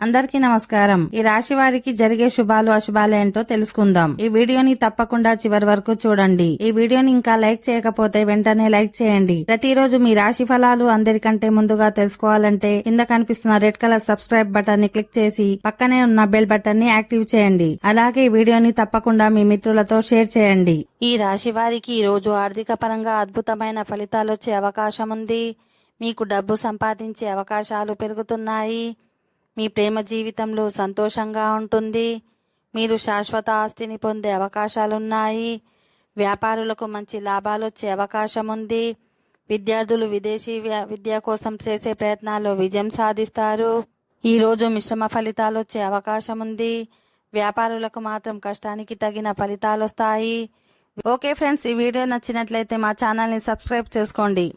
అందరికీ నమస్కారం. ఈ రాశి వారికి జరిగే శుభాలు అశుభాలు ఏంటో తెలుసుకుందాం. ఈ వీడియోని తప్పకుండా చివరి వరకు చూడండి. ఈ వీడియోని ఇంకా లైక్ చేయకపోతే వెంటనే లైక్ చేయండి. ప్రతిరోజు మీ రాశి ఫలాలు అందరికంటే ముందుగా తెలుసుకోవాలంటే కింద కనిపిస్తున్న రెడ్ కలర్ సబ్స్క్రైబ్ బటన్ ని క్లిక్ చేసి పక్కనే ఉన్న బెల్ బటన్ ని యాక్టివ్ చేయండి. అలాగే ఈ వీడియోని తప్పకుండా మీ మిత్రులతో షేర్ చేయండి. ఈ రాశి వారికి ఈ రోజు ఆర్థిక పరంగా అద్భుతమైన ఫలితాలు వచ్చే అవకాశం ఉంది. మీకు డబ్బు సంపాదించే అవకాశాలు పెరుగుతున్నాయి. మీ ప్రేమ జీవితంలో సంతోషంగా ఉంటుంది. మీరు శాశ్వత ఆస్తిని పొందే అవకాశాలున్నాయి. వ్యాపారులకు మంచి లాభాలు వచ్చే అవకాశం ఉంది. విద్యార్థులు విదేశీ విద్య కోసం చేసే ప్రయత్నాల్లో విజయం సాధిస్తారు. ఈరోజు మిశ్రమ ఫలితాలు వచ్చే అవకాశం ఉంది. వ్యాపారులకు మాత్రం కష్టానికి తగిన ఫలితాలు వస్తాయి. ఓకే ఫ్రెండ్స్, ఈ వీడియో నచ్చినట్లయితే మా ఛానల్ని సబ్స్క్రైబ్ చేసుకోండి.